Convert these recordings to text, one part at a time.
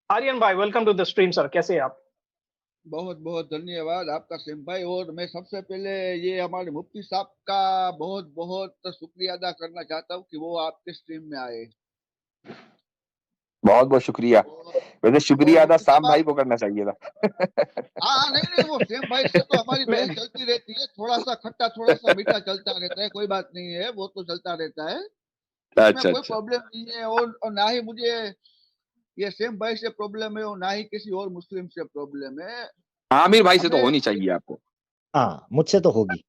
आर्यन भाई, welcome to the stream sir. कैसे हैं आप? बहुत बहुत धन्यवाद आपका सिम भाई। और मैं सबसे पहले ये हमारे मुफ्ती साहब का बहुत बहुत शुक्रिया अदा करना चाहता हूँ कि वो आपके स्ट्रीम में आए। बहुत बहुत शुक्रिया। और, वैसे और शुक्रिया अदा मुफ्ती साम साहब भाई को करना चाहिए था। हाँ नहीं नहीं, वो सेम भाई से तो हमारी मैं बहस चलती रहती है, थोड़ा सा खट्टा थोड़ा सा मीठा चलता रहता है, कोई बात नहीं है, वो तो चलता रहता है, उसमें अच्छा कोई अच्छा। प्रॉब्लम नहीं है। और ना ही मुझे ये सेम भाई से प्रॉब्लम है और ना ही किसी और मुस्लिम से प्रॉब्लम है। आमिर भाई से तो हमें होनी चाहिए आपको। हाँ, मुझसे तो होगी।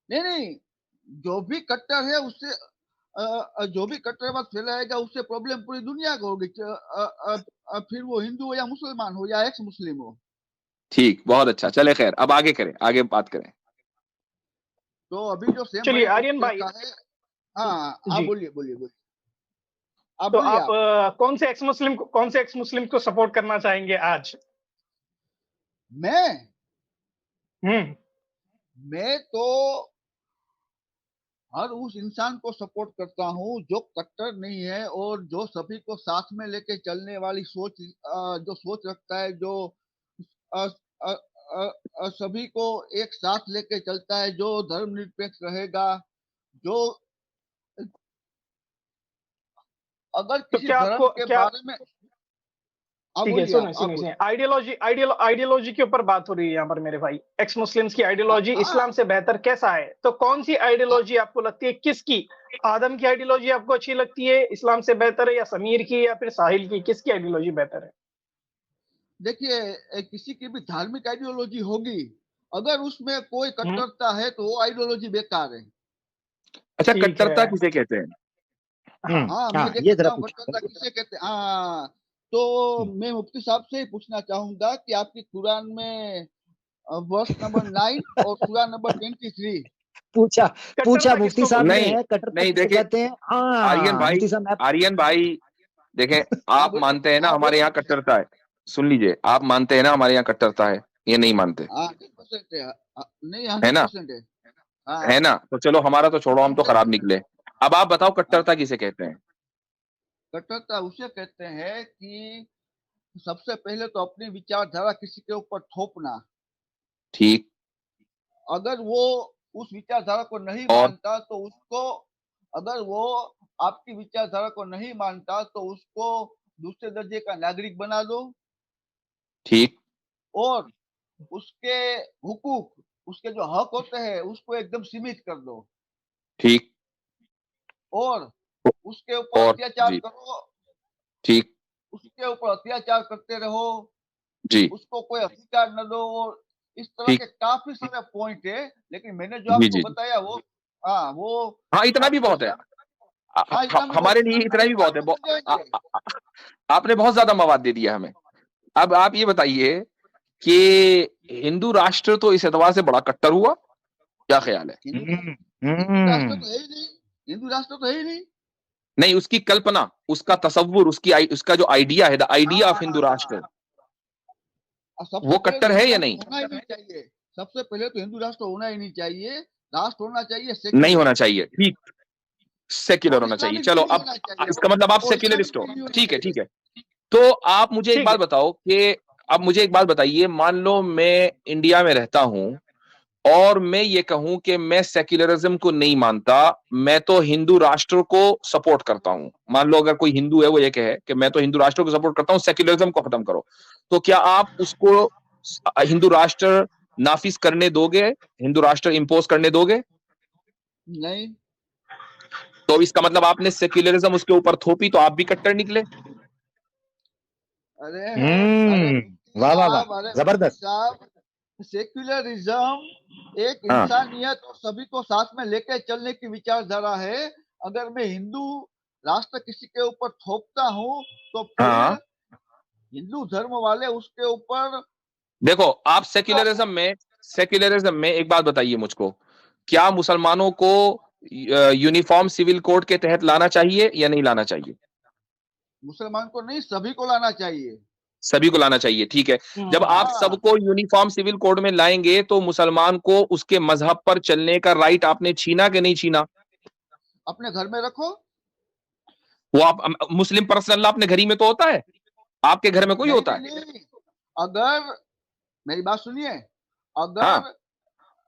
नहीं नहीं, जो भी कट्टर है उससे जो भी कट्टरवाद फैलाएगा उससे प्रॉब्लम पूरी दुनिया को होगी, फिर वो हिंदू हो या मुसलमान हो या एक्स मुस्लिम हो। ठीक, बहुत अच्छा। चले खैर, अब आगे करें, आगे बात करें। तो अभी जो सेम चलिए भाई आर्यन पूछ भाई। रखा है। हाँ आप जी। बोलिए बोलिए बोलिए, आप तो बोलिए आप आप। कौन से एक्स मुस्लिम को सपोर्ट करना चाहेंगे आज? मैं हम्म। मैं तो हर उस इंसान को सपोर्ट करता हूँ जो कट्टर नहीं है और जो सभी को साथ में लेके चलने वाली सोच, जो सोच रखता है, जो अ, अ, सभी को एक साथ लेके चलता है, जो धर्मनिरपेक्ष रहेगा, जो अगर तो किसी क्या धर्म आपको के क्या बारे में। आप ठीक है, बोलिए, सुनिए आप सुनिए सुनिए। बोलिए। आइडियोलॉजी के ऊपर बात हो रही है यहाँ पर मेरे भाई। एक्स मुस्लिम्स की आइडियोलॉजी हाँ इस्लाम से बेहतर कैसा है? तो कौन सी आइडियोलॉजी आपको लगती है, किसकी? आदम की आइडियोलॉजी आपको अच्छी लगती है, इस्लाम से बेहतर है, या समीर की, या फिर साहिल की? किसकी आइडियोलॉजी बेहतर है? देखिए, किसी की भी धार्मिक आइडियोलॉजी होगी, अगर उसमें कोई हम्म। कट्टरता है तो वो आइडियोलॉजी बेकार है। अच्छा, ठीक कट्टरता है। किसे कहते हैं? हाँ मैं हाँ, देख ये सकता जरा हूँ पूछो। कट्टरता किसे कहते हैं। हाँ तो हम्म, मैं मुफ्ती साहब से ही पूछना चाहूंगा कि आपकी कुरान में वर्स नंबर 9 और सूरा नंबर 23। पूछा पूछा कट्टरता मुफ्ती किसको साहब बोलते ने हैं? नहीं है, कट्टरता नहीं, किसे देखे कहते हैं? आर्यन हाँ, भाई, मुफ्ती साहब मैं आर्यन भाई देखें, हाँ आप बोलिए, मानते हैं ना हाँ हमारे बोलिए। यहाँ कट्टरता है। सुन लीजिए, आप मानते हैं ना हमारे यहाँ कट्टरता है, ये नहीं मानते? हाँ 100% है। नहीं है हंड्रेड ना? परसेंट है। है हाँ ना? तो चलो, हमारा तो छोड़ो, हम तो खराब 100%। निकले। अब आप बताओ, हाँ, कट्टरता किसे कहते हैं? कट्टरता उसे कहते हैं कि सबसे पहले तो अपनी विचारधारा किसी के ऊपर थोपना। ठीक। अगर वो उस विचारधारा को नहीं और मानता तो उसको, अगर वो आपकी विचारधारा को नहीं मानता तो उसको दूसरे दर्जे का नागरिक बना दो। ठीक। और उसके हुकूक, उसके जो हक होते हैं उसको एकदम सीमित कर दो। ठीक। और उसके ऊपर और अत्याचार जी। करो, ठीक। उसके ऊपर अत्याचार करते रहो, जी। उसको कोई अधिकार न दो। और इस तरह के ठीक। काफी सारे पॉइंट है, लेकिन मैंने जो जी आपको जी जी। बताया वो, हाँ वो हाँ, इतना भी आपके बहुत है। सामने। हाँ इतना भी बहुत, हमारे इतना लिए भी इतना भी बहुत, बहुत है। आपको मिल जाएंगे। आपने बहुत ज्यादा मवाद दे दिया हमें। अब आप ये बताइए कि हिंदू राष्ट्र तो इस एतबार से बड़ा कट्टर हुआ, क्या ख्याल है? हिंदू हम्म, हिंदू राष्ट्र हम्म, तो है ही नहीं, हिंदू राष्ट्र तो है ही नहीं। नहीं, उसकी कल्पना, उसका तसव्वुर, उसका जो आइडिया है, द आइडिया ऑफ हिंदू राष्ट्र, हाँ, और सबसे वो पहले तो कट्टर है हिंदू या राष्ट्र नहीं? होना ही नहीं चाहिए। सबसे पहले तो हिंदू राष्ट्र होना ही नहीं चाहिए। राष्ट्र होना चाहिए नहीं सेक्युलर। होना चाहिए, ठीक। सेक्युलर और होना चाहिए, इस्लामिक चलो। भी नहीं अब होना चाहिए। इसका मतलब आप और सेक्युलरिस्ट इस्लामिक हो। भी नहीं होना ठीक है, चाहिए। ठीक है। तो आप मुझे एक ठीक बात है। बताओ कि, अब मुझे एक बात बताइए, मान लो मैं इंडिया में रहता हूं और मैं ये कहूं कि मैं सेक्युलरिज्म को नहीं मानता, मैं तो हिंदू राष्ट्र को सपोर्ट करता हूं। मान लो अगर कोई हिंदू है, वो ये कहे कि मैं तो हिंदू राष्ट्र को सपोर्ट करता हूं, सेक्युलरिज्म को खत्म करो, तो क्या आप उसको हिंदू राष्ट्र नाफिज करने दोगे? हिंदू राष्ट्र इंपोज करने दोगे? नहीं। तो इसका मतलब आपने सेक्युलरिज्म उसके ऊपर थोपी, तो आप भी कट्टर निकले। अरे अरे मुफ्ती वाह वाह वाह, साहब, अरे मुफ्ती जबरदस्त। साहब, सेक्युलरिज्म एक हाँ इंसानियत और सभी को साथ में लेकर चलने की विचारधारा है। अगर मैं हिंदू राष्ट्र किसी के ऊपर थोपता हूँ तो फिर हाँ। हिंदू धर्म वाले उसके ऊपर देखो, आप उसको। सेक्युलरिज्म में एक बात बताइए मुझको, क्या मुसलमानों को यूनिफॉर्म सिविल कोड के तहत लाना चाहिए या नहीं लाना चाहिए? मुसलमान को नहीं, सभी को लाना चाहिए। सभी को लाना चाहिए, ठीक है। जब आप हाँ, सबको यूनिफॉर्म सिविल कोड में लाएंगे, तो मुसलमान को उसके मजहब पर चलने का राइट आपने छीना कि नहीं छीना? अपने घर में रखो। वो आप मुस्लिम पर्सनल लॉ अपने घर ही में तो होता है। आपके घर में कोई नहीं, होता है? नहीं, अगर मेरी बात सुनिए, अगर हाँ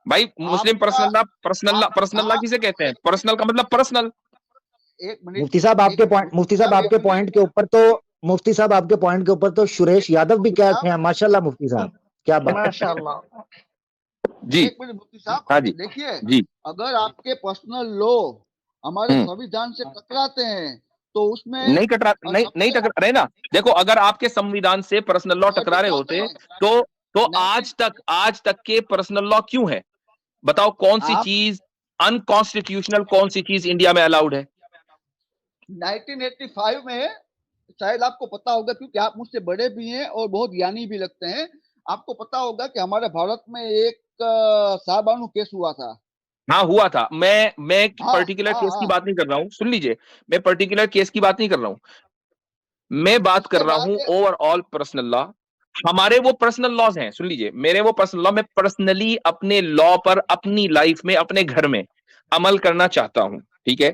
भाई, मुस्लिम आपका पर्सनल लॉ आप किसे कहते हैं? पर्सनल का मतलब पर्सनल। एक मिनट, मुफ्ती साहब आपके एक पॉइंट, मुफ्ती साहब आपके पॉइंट के ऊपर तो, मुफ्ती साहब आपके पॉइंट के ऊपर तो सुरेश यादव भी क्या हैं, माशाल्लाह मुफ्ती साहब, क्या बात है। माशाल्लाह। जी एक मिनट मुफ्ती साहब, हाँ जी देखिए, जी। अगर आपके पर्सनल लॉ हमारे हम्म। संविधान से टकराते हैं तो उसमें नहीं टकरा रहे ना। देखो, अगर आपके संविधान से पर्सनल लॉ टकरा रहे होते तो आज तक के पर्सनल लॉ क्यों है? बताओ, कौन सी आप चीज अनकॉन्स्टिट्यूशनल, कौन सी चीज इंडिया में अलाउड है? 1985 में, शायद आपको पता होगा क्योंकि आप मुझसे बड़े भी हैं और बहुत ज्ञानी भी लगते हैं, आपको पता होगा कि हमारे भारत में एक शाहबानो केस हुआ था। हाँ, हुआ था। मैं हाँ पर्टिकुलर हाँ केस की हाँ, बात नहीं कर रहा हूं, सुन लीजिए। मैं पर्टिकुलर केस की बात नहीं कर रहा हूं, मैं बात कर उसके रहा हूं बाद ओवरऑल पर्सनल लॉ। हमारे वो पर्सनल लॉज हैं, सुन लीजिए, मेरे वो पर्सनल लॉ, मैं पर्सनली अपने लॉ पर अपनी लाइफ में अपने घर में अमल करना चाहता हूं, ठीक है?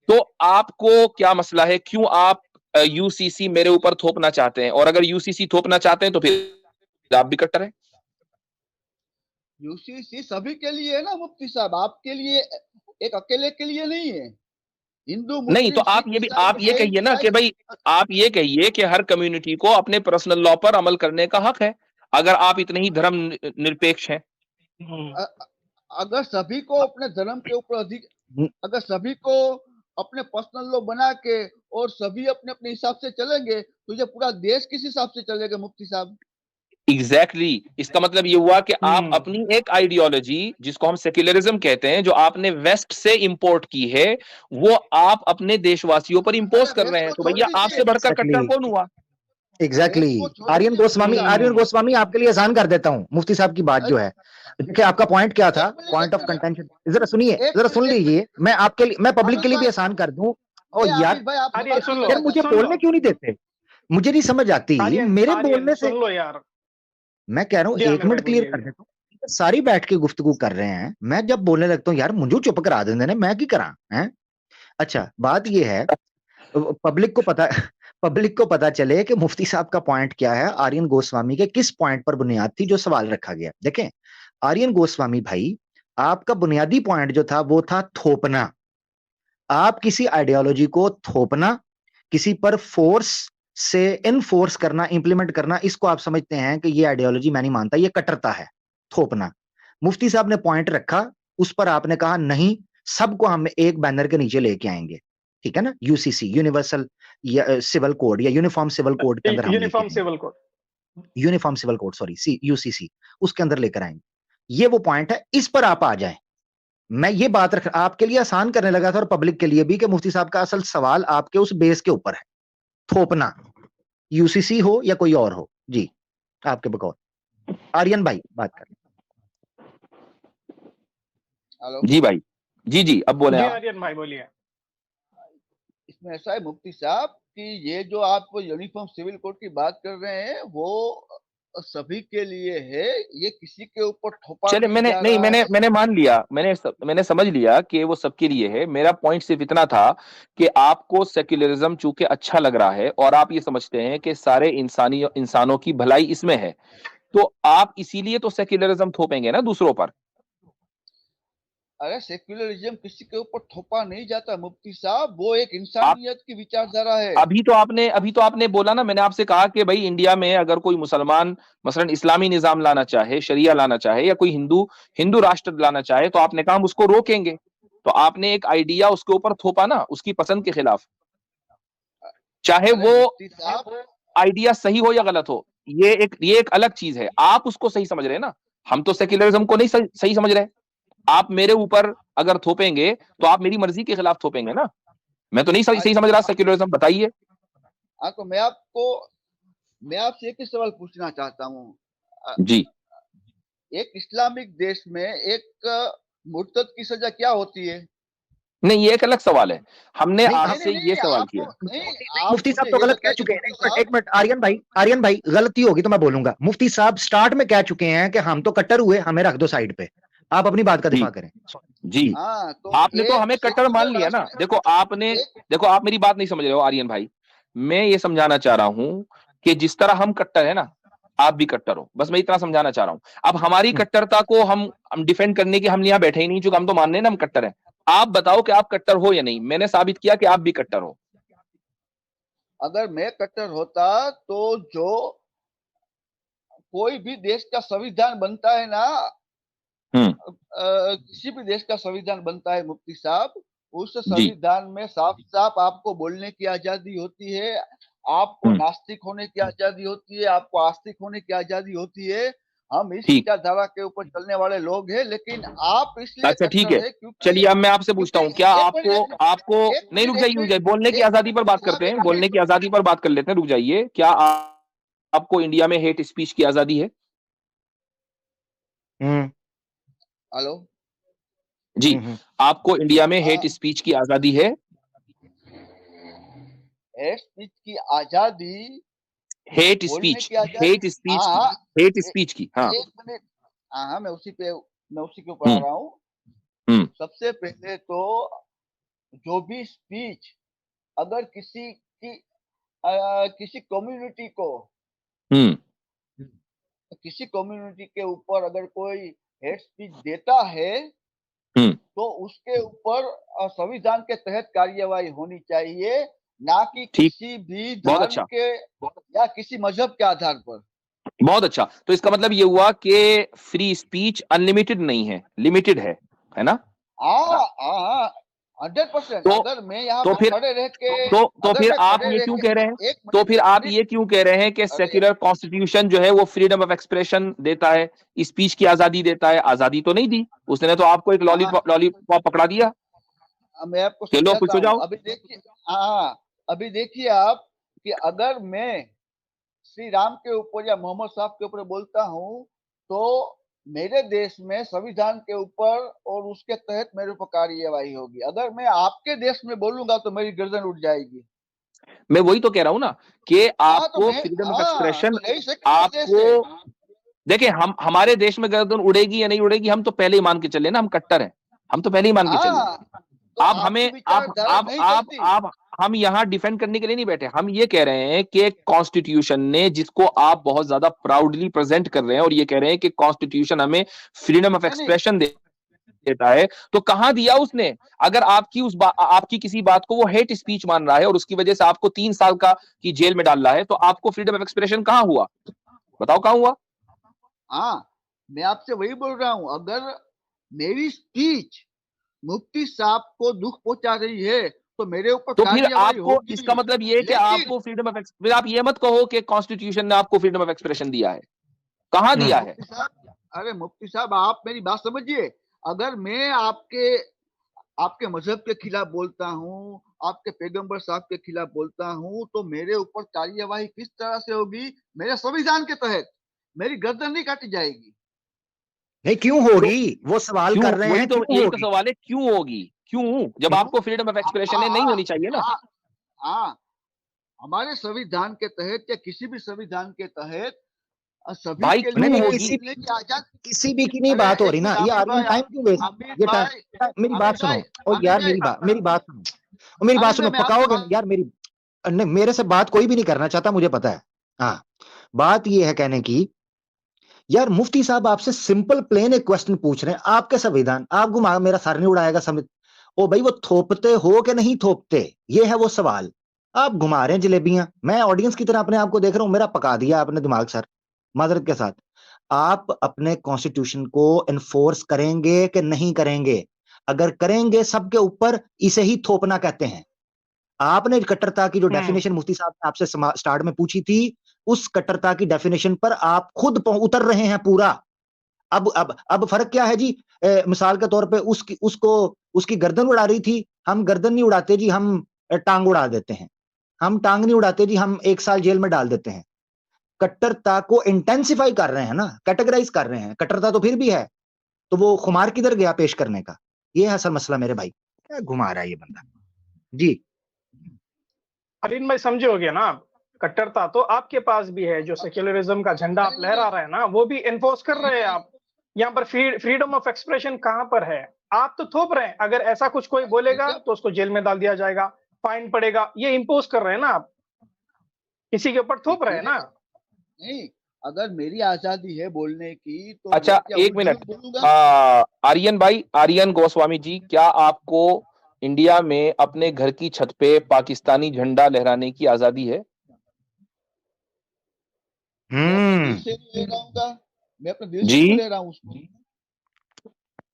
तो आपको क्या मसला है? क्यों आप यूसीसी मेरे ऊपर थोपना चाहते हैं? और अगर यूसीसी थोपना चाहते हैं तो फिर आप भी कट्टर हैं। यूसीसी सभी के लिए है ना मुफ्ती साहब, आपके लिए, एक अकेले के लिए नहीं है। हिंदू, नहीं तो मुस्लिम, आप सिख, आप ईसाई, ये जैन, कहिए ना कि ईसाई। भाई, आप ये कहिए कि हर कम्युनिटी को अपने पर्सनल लॉ पर अमल करने का हक है, अगर आप इतने ही धर्म निरपेक्ष हैं। अ- अगर सभी को अपने धर्म के ऊपर अधिक, अगर सभी को अपने पर्सनल लॉ बना के और सभी अपने अपने हिसाब से चलेंगे तो ये पूरा देश किस हिसाब से चलेगा मुफ्ती साहब? एग्जैक्टली इसका मतलब ये हुआ कि आप अपनी एक आइडियोलॉजी, जिसको हम सेक्युलरिज्म कहते हैं, जो आपने वेस्ट से इंपोर्ट की है, वो आप अपने देशवासियों पर इंपोज अरे कर रहे वेस्ट हैं। को तो छोड़ भैया, आपसे दीजिए, बढ़कर कट्टर एग्जैक्टली, कौन हुआ? एग्जैक्टली। वेस्ट को छोड़ दीजिए मुफ्ती साहब। आर्यन गोस्वामी आपके लिए आसान कर देता हूं मुफ्ती साहब की बात जो है। देखिए आपका पॉइंट क्या था, एक मिनट, पॉइंट एक ऑफ मिनट, कंटेंशन, जरा सुनिए, एक जरा मिनट, सुन एक मिनट। लीजिए, मैं आपके लिए, मैं पब्लिक आबिद के लिए भी भाई, आसान कर दूं। और ये यार, आबिद भाई आपकी आर्यन बात सुन नहीं लो, यार लगाता मुझे है। सुन बोलने लो। क्यों नहीं देते? मुझे नहीं समझ आती आर्यन, मेरे आर्यन बोलने से। सुन लो यार। मैं कह रहा हूं जी एक आमिर भाई मिनट क्लियर बोलिए कर जी। देता हूं, सारी बैठ के गुफ्तगू कर रहे हैं, मैं जब बोलने लगता हूँ यार मुझे चुप करा देंगे ना, मैं की करा है। अच्छा बात ये है, पब्लिक को पता पब्लिक को पता चले कि मुफ्ती साहब का पॉइंट क्या है, आर्यन गोस्वामी के किस पॉइंट पर बुनियाद थी जो सवाल रखा गया। देखें आर्यन गोस्वामी भाई, आपका बुनियादी पॉइंट जो था वो था थोपना। आप किसी आइडियोलॉजी को थोपना, किसी पर फोर्स से इनफोर्स करना, इंप्लीमेंट करना, इसको आप समझते हैं कि ये आइडियोलॉजी मैं नहीं मानता, ये कट्टरता है, थोपना। मुफ्ती साहब ने पॉइंट रखा, उस पर आपने कहा नहीं, सबको हम एक बैनर के नीचे लेके आएंगे, ठीक है ना, यूसीसी, यूनिवर्सल सिविल कोड या यूनिफॉर्म सिविल कोड के अंदर हम लेके यूनिफॉर्म आएंगे, civil code. Uniform civil code, sorry, UCC, उसके अंदर लेकर आएंगे। ये वो पॉइंट है, इस पर आप आ जाएं। मैं ये बात रख आपके लिए आसान करने लगा था और पब्लिक के लिए भी कि मुफ्ती साहब का असल सवाल आपके उस बेस के ऊपर है, थोपना, यूसीसी हो या कोई और हो। जी आपके बकौल आर्यन भाई बात कर। हेलो, जी भाई, जी अब बोले जी आप। आर्यन भाई बोलिए। इसमें ऐसा है मुफ्ती साहब कि ये जो आप यूनिफॉर्म सिविल कोड की बात कर रहे हैं वो सभी के लिए है, ये किसी के ऊपर थोपा चले, नहीं मैंने जा नहीं रहा मैंने है। मैंने मान लिया, मैंने समझ लिया कि वो सबके लिए है। मेरा पॉइंट सिर्फ इतना था कि आपको सेक्युलरिज्म चूंकि अच्छा लग रहा है और आप ये समझते हैं कि सारे इंसानों की भलाई इसमें है, तो आप इसीलिए तो सेक्युलरिज्म थोपेंगे ना दूसरों पर। अरे सेक्युलरिज्म किसी के ऊपर थोपा नहीं जाता मुफ्ती साहब, वो एक आप इंसानियत की विचारधारा है। अभी तो आपने बोला ना, मैंने आपसे कहा कि भाई इंडिया में अगर कोई मुसलमान मसलन इस्लामी निजाम लाना चाहे, शरिया लाना चाहे, या कोई हिंदू हिंदू राष्ट्र लाना चाहे, तो आपने कहा हम उसको रोकेंगे। तो आपने एक आइडिया उसके ऊपर थोपा ना, उसकी पसंद के खिलाफ, चाहे अरे वो मुफ्ती साहब, आइडिया सही हो या गलत हो। ये एक अलग चीज है, आप उसको सही समझ रहे हैं ना, हम तो सेक्युलरिज्म को नहीं सही समझ रहे। आप मेरे ऊपर अगर थोपेंगे तो आप मेरी मर्जी के खिलाफ थोपेंगे ना। मैं तो नहीं सही समझ रहा सेक्युलरिज्म, बताइए। तो मैं आपसे एक ही सवाल पूछना चाहता हूँ। जी, एक इस्लामिक देश में एक मुर्तद की सजा क्या होती है? नहीं, ये एक अलग सवाल है। हमने नहीं नहीं आपसे नहीं ये नहीं, सवाल आप किया। नहीं, मुफ्ती आप साहब मुझे तो ये गलत कह बताइए चुके हैं, मुफ्ती एक साहब। मिनट आर्यन भाई गलती होगी तो मैं बोलूंगा। मुफ्ती साहब स्टार्ट में कह चुके हैं कि हम तो कट्टर हुए, हमें रख दो साइड पे, आप अपनी बात का जी दिफा करें। जी, जी हाँ, तो आपने तो एक हमें कट्टर मान सेक्युलर लिया ना। राष्ट्र, देखो एक आप मेरी बात नहीं समझ रहे हो आर्यन भाई। मैं ये समझाना चाह रहा हूं कि जिस तरह हम कट्टर है ना, आप भी कट्टर हो। बस मैं इतना समझाना चाह रहा हूं। अब हमारी कट्टरता को हम डिफेंड करने के हम यहाँ बैठे ही नहीं, चूंकि हम तो मान रहे हैं ना हम कट्टर हैं। आप बताओ कि आप कट्टर हो या नहीं। मैंने साबित किया कि आप भी कट्टर हो। अगर मैं कट्टर होता तो जो कोई भी देश का संविधान बनता है ना, किसी भी देश का संविधान बनता है मुफ्ती साहब, उस जी संविधान में साफ साफ आपको बोलने की आजादी होती है, आपको नास्तिक होने की आजादी होती है, आपको आस्तिक होने की आजादी होती है। हम इस ठीक। विचारधारा के ऊपर चलने वाले लोग हैं, लेकिन आप इसलिए अच्छा ठीक कट्टर है, है क्योंकि चलिए अब मैं आपसे पूछता हूं, क्या एक आपको मिनट आपको एक नहीं, रुक मिनट एक जाइए रुक मिनट जाइए, बोलने की एक आजादी मिनट पर बात मुफ्ती साहब, करते हैं, एक बोलने मिनट। की आजादी पर बात कर लेते हैं। रुक जाइए, क्या आपको इंडिया में हेट स्पीच की आजादी है? हेलो। जी, आपको इंडिया में हेट हाँ, स्पीच की आजादी है? हेट स्पीच की आजादी, हेट बोलने स्पीच, की आजादी। हेट स्पीच की, हाँ, हेट स्पीच की, हाँ। एक मिनट। हाँ हाँ, मैं उसी के ऊपर आ हम्म रहा हूँ। हम्म सबसे पहले तो जो भी स्पीच अगर किसी कम्युनिटी को, हम्म किसी कम्युनिटी के ऊपर अगर कोई हेट स्पीच देता है हम्म तो उसके ऊपर संविधान के तहत कार्यवाही होनी चाहिए, ना कि ठीक, किसी भी बहुत धर्म अच्छा, के या किसी मजहब के आधार पर। बहुत अच्छा। तो इसका मतलब ये हुआ कि फ्री स्पीच अनलिमिटेड नहीं है, लिमिटेड है ना? हाँ हाँ, 100%। तो अगर मैं यहाँ तो पे फिर खड़े रह के, तो अगर फिर मैं आप खड़े ये रह क्यों के, कह रहे हैं, एक तो मिनट फिर आप प्लीज। ये क्यों कह रहे हैं कि अरे सेक्युलर कॉन्स्टिट्यूशन जो है वो फ्रीडम ऑफ एक्सप्रेशन देता है, स्पीच की आजादी देता है? आजादी तो नहीं दी उसने, तो आपको एक हाँ, लॉलीपॉप लॉलीपॉप पकड़ा दिया मैं आपको कि लो समझाता खुश हो हूँ। जाओ। अभी देखिए, हाँ, अभी देखिए आप, कि अगर मैं श्री राम के ऊपर या मोहम्मद साहब के ऊपर बोलता हूँ तो मेरे देश में संविधान के ऊपर और उसके तहत मेरे ऊपर कार्यवाही होगी। अगर मैं आपके देश में बोलूंगा तो मेरी गर्दन उठ जाएगी। मैं वही तो कह रहा हूं ना कि हाँ तो आपको मैं, फ्रीडम ऑफ हाँ एक्सप्रेशन, तो यही सेक्युलर देश है। आपको देखिए, हम हमारे देश में गर्दन उड़ेगी या नहीं उड़ेगी हम तो पहले ही मान के चले ना, हम कट्टर हैं, हम तो पहले ही मान के चले। हाँ, तो आप आपकी हमें विचारधारा नहीं चलती। आप हम यहां डिफेंड करने के लिए नहीं बैठे। हम ये कह रहे हैं कि कॉन्स्टिट्यूशन ने, जिसको आप बहुत ज्यादा प्राउडली प्रेजेंट कर रहे हैं और ये कह रहे हैं कि कॉन्स्टिट्यूशन हमें फ्रीडम ऑफ नहीं नहीं, एक्सप्रेशन देता है, तो कहां दिया उसने? अगर आपकी आपकी किसी बात को वो हेट स्पीच मान रहा है और उसकी वजह से आपको 3 साल की जेल में डाल रहा है, तो आपको फ्रीडम ऑफ एक्सप्रेशन कहां हुआ? बताओ कहां हुआ? हाँ, मैं आपसे वही बोल रहा हूँ। अगर मेरी स्पीच मुफ्ती साहब को दुख पहुंचा रही है तो मेरे ऊपर तो फिर कार्यवाही आपको, होगी। इसका मतलब ये है कि लेकिन आपको फ्रीडम ऑफ, फिर आप ये मत कहो कि कॉन्स्टिट्यूशन ने आपको फ्रीडम ऑफ एक्सप्रेशन दिया है। कहां दिया है? मुफ्ती साहब, अरे मुफ्ती साहब, आप मेरी बात समझिए। अगर मैं आपके मजहब के खिलाफ बोलता हूँ, आपके पैगंबर साहब के खिलाफ बोलता हूँ, तो मेरे ऊपर कार्यवाही किस तरह से होगी? मेरे संविधान के तहत मेरी गर्दन नहीं काटी जाएगी। नहीं, क्यों तो होगी? वो सवाल क्यों, कर रहे वही हैं, तो क्यों यही तो होगी? सवाल है, क्यों होगी? क्यों, जब क्यों? आपको फ्रीडम ऑफ एक्सप्रेशन है नहीं हाँ होनी चाहिए ना? हाँ हाँ, हमारे संविधान के तहत या किसी भी संविधान के तहत सभी भाई के नहीं नहीं, क्यों लिए होगी? बोलने की आजाद। किसी भी की नहीं अरे बात हो एक रही ना, मिनट ये आमिर आर्गुमेंट भाई, टाइम क्यों वेस्ट? आमिर ये भाई, मेरी आमिर बात सुनो। भाई, और आमिर यार भाई, मेरी बात सुनो, और मेरी बात आमिर भाई, सुनो, मैं आपकी पकाओगे बात। यार मेरी। नहीं, मेरे से बात कोई भी नहीं करना चाहता, मुझे पता है। हाँ, बात ये है कहने की, यार मुफ्ती साहब आपसे सिंपल प्लेन एक क्वेश्चन पूछ रहे हैं, आपके संविधान, आप घुमा, मेरा सर नहीं उड़ाएगा समझ। ओ भाई, वो थोपते हो कि नहीं थोपते, ये है वो सवाल। आप घुमा रहे हैं जलेबियां, मैं ऑडियंस की तरह अपने आप को देख रहा हूं, मेरा पका दिया आपने दिमाग सर, माजरत के साथ। आप अपने कॉन्स्टिट्यूशन को एनफोर्स करेंगे कि नहीं करेंगे? अगर करेंगे सबके ऊपर, इसे ही थोपना कहते हैं। आपने कट्टरता की जो डेफिनेशन मुफ्ती साहब ने आपसे स्टार्ट में पूछी थी, उस कट्टरता की डेफिनेशन पर आप खुद उतर रहे हैं पूरा। अब फर्क क्या है जी? मिसाल के तौर पे उसकी गर्दन उड़ा रही थी, हम गर्दन नहीं उड़ाते जी, हम टांग उड़ा देते हैं। हम टांग नहीं उड़ाते जी, हम 1 साल जेल में डाल देते हैं। कट्टरता को इंटेंसिफाई कर रहे हैं ना, कैटेगराइज कर रहे हैं। कट्टरता तो फिर भी है, तो वो खुमार किधर गया पेश करने का? ये है असल मसला मेरे भाई। क्या घुमा रहा है ये बंदा जी। अरिन भाई समझे हो गया ना आप? कट्टरता तो आपके पास भी है, जो सेक्युलरिज्म का झंडा आप लहरा रहे हैं ना, वो भी एनफोर्स कर रहे हैं आप। यहाँ पर फ्रीडम ऑफ एक्सप्रेशन कहां पर है? आप तो थोप रहे हैं, अगर ऐसा कुछ कोई बोलेगा तो उसको जेल में डाल दिया जाएगा, फाइन पड़ेगा, ये इंपोज कर रहे हैं ना आप। किसी के ऊपर थोप रहे हैं ना। नहीं, अगर मेरी आजादी है बोलने की तो अच्छा, मैं क्या एक मिनट, बोलूंगा? आर्यन भाई, आर्यन गोस्वामी जी, क्या आपको इंडिया में अपने घर की छत पे पाकिस्तानी झंडा लहराने की आजादी है? मैं अपने दिल से ले रहा हूँ, मैं अपने दिल से जी क्यों ले रहा हूँ उसको?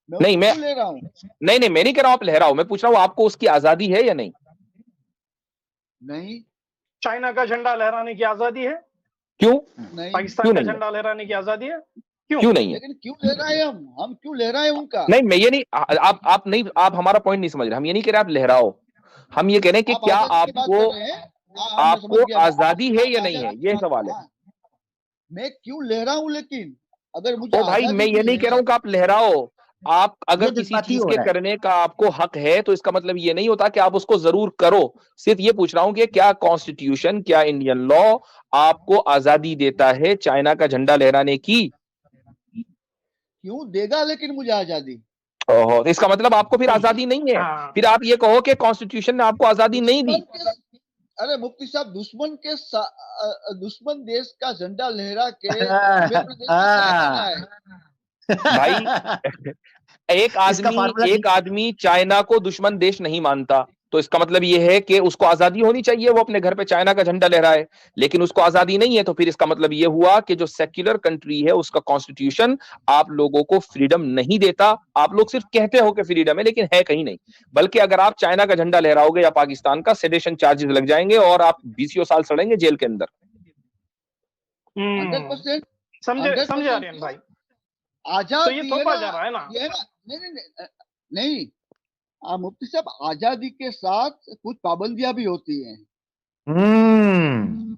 मैं नहीं, उसको मैं क्यों ले रहा हूँ? नहीं, मैं नहीं कह रहा हूं आप लहराओ, मैं पूछ रहा हूं आपको उसकी आजादी है या नहीं? नहीं, चाइना का झंडा लहराने की आजादी है, क्यों? नहीं, पाकिस्तान क्यों का नहीं है? झंडा लहराने की आजादी है, क्यों? क्यों नहीं है? लेकिन क्यों ले रहे हैं हम क्यों ले रहे हैं उनका? नहीं, मैं ये नहीं, आप नहीं, आप हमारा पॉइंट नहीं समझ रहे। हम ये नहीं कह रहे आप लहराओ, हम ये कह रहे हैं कि आप क्या आजादी की बात आपको कर रहे हैं। हाँ, मैं समझ आपको गया। आजादी है आप या नहीं है, आजादी की ये बात सवाल है। हाँ, मैं क्यों ले रहा हूँ, लेकिन अगर मुझे ओ भाई, मैं आजादी ये भी नहीं कह है। रहा हूं कि आप लहराओ। आप अगर ये किसी जज्बाती चीज हो के रहा है। करने का आपको हक है तो इसका मतलब ये नहीं होता कि आप उसको जरूर करो। सिर्फ ये पूछ रहा हूं कि क्या कॉन्स्टिट्यूशन, क्या इंडियन लॉ आपको आजादी देता है चाइना का झंडा लहराने की? क्यों देगा लेकिन मुझे आजादी? ओहो, तो इसका मतलब आपको फिर आजादी नहीं है। हाँ, फिर आप ये कहो कि कॉन्स्टिट्यूशन ने आपको आजादी नहीं दी। अरे मुफ्ती साहब, दुश्मन देश का झंडा लहरा के हमें अपने देश में क्या करना है? भाई, इसका फार्मूला एक आदमी चाइना को दुश्मन देश नहीं मानता, तो इसका मतलब यह है कि उसको आजादी होनी चाहिए, वो अपने घर पे चाइना का झंडा लहराए। लेकिन उसको आजादी नहीं है, तो फिर इसका मतलब यह हुआ कि जो सेक्युलर कंट्री है उसका कॉन्स्टिट्यूशन आप लोगों को फ्रीडम नहीं देता। आप लोग सिर्फ कहते हो कि फ्रीडम है, लेकिन है कहीं नहीं। बल्कि अगर आप चाइना का झंडा लहराओगे या पाकिस्तान का, सेडेशन चार्जेस लग जाएंगे और आप 20 साल सड़ेंगे जेल के अंदर। 100%। समझे आर्यन भाई। तो आजादी ये है थोपा ना, जा रहा है ना। ये है ना। नहीं, मुफ्ती साहब, आजादी के साथ कुछ पाबंदियां भी होती हैं।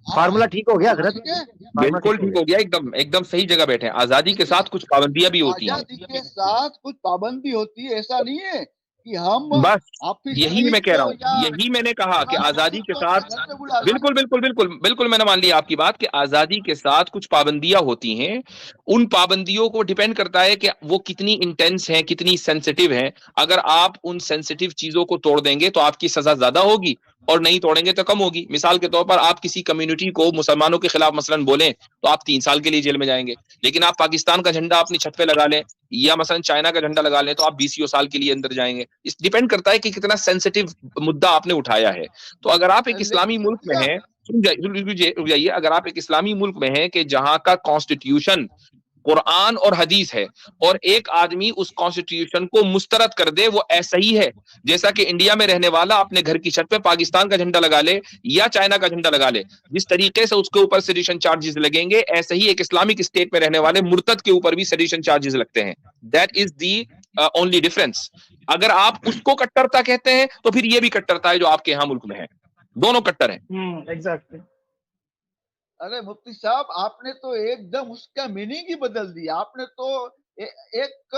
फार्मूला ठीक हो गया हजरत। ठीक है। बिल्कुल ठीक हो गया, एकदम एकदम सही जगह बैठे हैं। आजादी के साथ कुछ पाबंदियां भी होती हैं। आजादी के साथ कुछ पाबंदी होती है, ऐसा नहीं है कि हम बस ऑफिस यही मैं कह रहा हूं, या यही मैंने कहा कि आजादी के राजनीतिक साथ, के घर पे बुला रहे हैं। बिल्कुल बिल्कुल बिल्कुल बिल्कुल मैंने मान लिया आपकी बात कि आजादी के साथ कुछ पाबंदियां होती हैं। उन पाबंदियों को डिपेंड करता है कि वो कितनी इंटेंस हैं, कितनी सेंसिटिव हैं। अगर आप उन सेंसिटिव चीजों को तोड़ देंगे तो आपकी सजा ज्यादा होगी, और नहीं तोड़ेंगे तो कम होगी। मिसाल के तौर पर आप किसी कम्युनिटी को मुसलमानों के खिलाफ मसलन बोलें तो आप 3 साल के लिए जेल में जाएंगे। लेकिन आप पाकिस्तान का झंडा अपनी छत पे लगा लें या मसलन चाइना का झंडा लगा लें तो आप 20 साल के लिए अंदर जाएंगे। इस डिपेंड करता है कि कितना सेंसिटिव मुद्दा आपने उठाया है। तो अगर आप एक इस्लामी मुल्क में हैं, रुक जाइए, अगर आप एक इस्लामी मुल्क में हैं कि जहां का कॉन्स्टिट्यूशन कुरान और हदीस है, और एक आदमी उस कॉन्स्टिट्यूशन को मुस्तरद कर दे, वो ऐसा ही है जैसा कि इंडिया में रहने वाला अपने घर की छत पे पाकिस्तान का झंडा लगा ले या चाइना का झंडा लगा ले, जिस तरीके से उसके ऊपर सेडिशन चार्जेस लगेंगे, ऐसे ही एक इस्लामिक स्टेट में रहने वाले मुर्तद के ऊपर भी सेडिशन चार्जेस लगते हैं। That is the only difference. अगर आप उसको कट्टरता कहते हैं तो फिर ये भी कट्टरता है जो आपके यहाँ मुल्क में है। दोनों कट्टर हैं। एग्जैक्टली। अरे मुफ्ती साहब, आपने तो एकदम उसका मीनिंग ही बदल दिया। आपने तो एक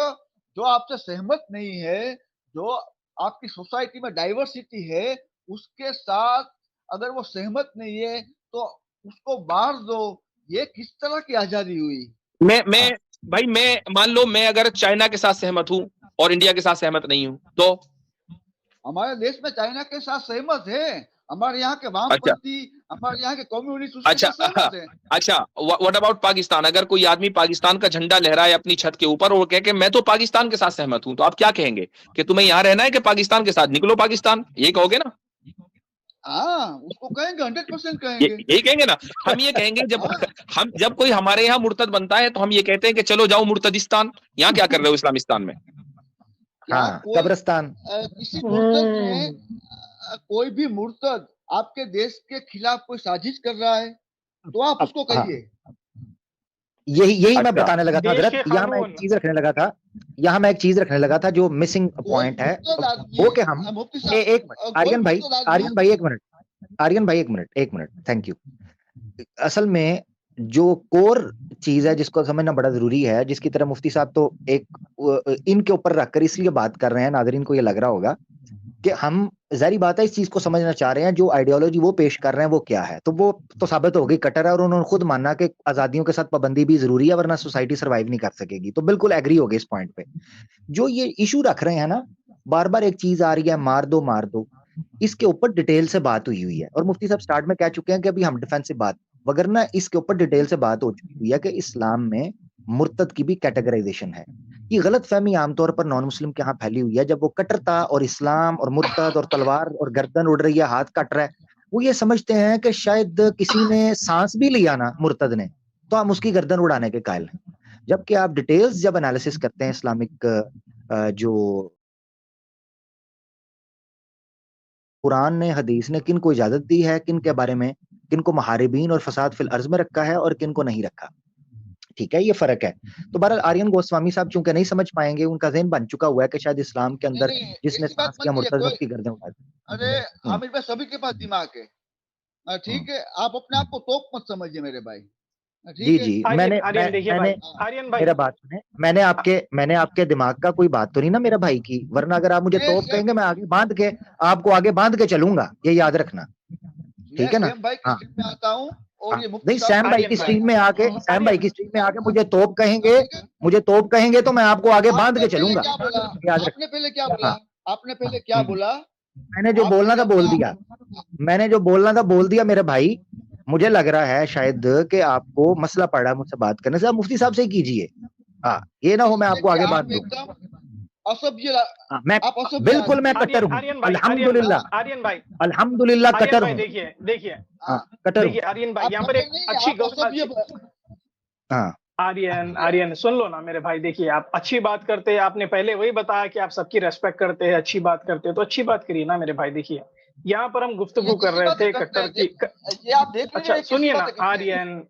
जो आपसे सहमत नहीं है, जो आपकी सोसाइटी में डाइवर्सिटी है, उसके साथ अगर वो सहमत नहीं है तो उसको मार दो। ये किस तरह की आजादी हुई? मैं भाई, मैं मान लो मैं अगर चाइना के साथ सहमत हूं और इंडिया के साथ सहमत नहीं हूं तो हमारे देश में चाइना के साथ सहमत है, हमारे यहाँ के वामपंथी, हमारे यहाँ के कम्युनिस्ट उसके साथ सहमत है। अच्छा, व्हाट अबाउट पाकिस्तान? अगर कोई आदमी पाकिस्तान का झंडा लहराए अपनी छत के ऊपर और कहे कि मैं तो पाकिस्तान के साथ सहमत हूं, तो आप क्या कहेंगे कि तुम्हें यहां रहना है कि पाकिस्तान के साथ? निकलो पाकिस्तान, ये कहोगे ना? हाँ, उसको कहेंगे, 100% कहेंगे। यही कहेंगे ना। हम ये कहेंगे जब कोई हमारे यहाँ मुर्तद बनता है तो हम ये कहते हैं कि चलो जाओ मुर्तदिस्तान, यहाँ क्या कर रहे हो इस्लामिस्तान में? कब्रिस्तान। किसी मुर्तद में कोई भी मुर्तद आपके देश के खिलाफ कोई साजिश कर रहा है तो आप उसको कहिए। यही मैं बताने लगा था हजरत। यहाँ मैं एक चीज रखने लगा था जो मिसिंग पॉइंट है वो कि हम एक मिनट, आर्यन भाई एक मिनट, थैंक यू। असल में जो कोर चीज है जिसको समझना बड़ा जरूरी है, जिसकी तरह मुफ्ती साहब तो एक इनके ऊपर रखकर इसलिए बात कर रहे हैं, नाज़रीन को ये लग रहा होगा कि हम जारी बात है इस चीज को समझना चाह रहे हैं, जो आइडियोलॉजी वो पेश कर रहे हैं वो क्या है। तो वो तो साबित हो गई कट्टर है, और उन्होंने खुद माना कि आजादियों के साथ पाबंदी भी जरूरी है वरना सोसाइटी सर्वाइव नहीं कर सकेगी। तो बिल्कुल एग्री हो गए इस पॉइंट पे। जो ये इशू रख रहे हैं ना, बार बार एक चीज आ रही है, मार दो। इसके ऊपर डिटेल से बात हुई है, और मुफ्ती साहब स्टार्ट में कह चुके हैं कि अभी हम डिफेंसिव बात, वगरना इसके ऊपर डिटेल से बात हो चुकी हुई है कि इस्लाम में मुर्तद की भी कैटेगराइजेशन है। ये गलत फहमी आमतौर पर नॉन मुस्लिम के यहाँ फैली हुई है। जब वो कट्टरता और इस्लाम और मुर्तद और तलवार और गर्दन उड़ रही है, हाथ कट रहा है, वो ये समझते हैं कि शायद किसी ने सांस भी लिया ना मुर्तद ने, तो हम उसकी गर्दन उड़ाने के कायल हैं। जबकि आप डिटेल्स जब एनालिसिस करते हैं इस्लामिक जो कुरान ने, हदीस ने किन को इजाजत दी है, किन के बारे में, किन को महारिबीन और फसाद फिल अर्ज में रखा है और किन को नहीं रखा, ठीक है, ये फर्क है। तो बहरहाल आर्यन गोस्वामी साहब चूंकि नहीं समझ पाएंगे, उनका ज़हन बन चुका हुआ है कि शायद इस्लाम के अंदर जिसने ऐसी बात सांस किया मत मुर्तद कीजिए उसकी गर्दन उड़ा दी। अरे आमिर भाई, सभी के पास दिमाग है, ठीक है, आप अपने आप को तोप मत समझिए मेरे भाई, जी ठीक है। जी, आर्यन देखिए भाई, आर्यन भाई मेरा बात सुने, मैंने आपके दिमाग का कोई बात तो नहीं ना मेरा भाई की, वरना अगर आप मुझे तोप कहेंगे मैं आगे बांध के आपको आगे बांध के चलूंगा, ये याद रखना, ठीक है ना। सैम भाई की हाँ स्ट्रीम में आता हूँ और ये मुफ्ती नहीं, साहब सैम भाई आर्यन की भाई, स्ट्रीम में आके, सैम भाई की स्ट्रीम में आके मुझे तोप कहेंगे, ठीक है? मुझे तोप कहेंगे तो मैं आपको आगे बांध के आपने पहले चलूंगा, क्या बोला? याद रख। आपने पहले क्या बोला? हाँ, आपने पहले क्या बोला? मैंने जो आपने बोलना था क्या बोल बोला? दिया, मैंने जो बोलना था बोल दिया मेरे भाई। मुझे लग रहा है शायद कि आपको मसला पड़ रहा है मुझसे बात करने से, आप मुफ्ती साहब से ही कीजिए। हाँ, ये ना हो मैं आपको आगे बांध दूं। मैं बिल्कुल मैं कट्टर हूँ, आर्यन भाई, अल्हम्दुलिल्लाह, आर्यन भाई, अल्हम्दुलिल्लाह आर्यन कट्टर भाई, हूँ। देखिए हाँ, कट्टर देखिए हूँ। आर्यन भाई, यहाँ पर एक अच्छी हाँ, आर्यन सुन लो ना मेरे भाई, देखिए आप अच्छी बात करते हैं, आपने पहले वही बताया कि आप सबकी रेस्पेक्ट करते हैं, अच्छी बात करते हैं, तो अच्छी बात करिए ना मेरे भाई। देखिए यहाँ पर हम गुफ्तगू कर रहे थे कट्टर की, ये आप देख लीजिए, अच्छा सुनिए ना आर्यन, आर्यन,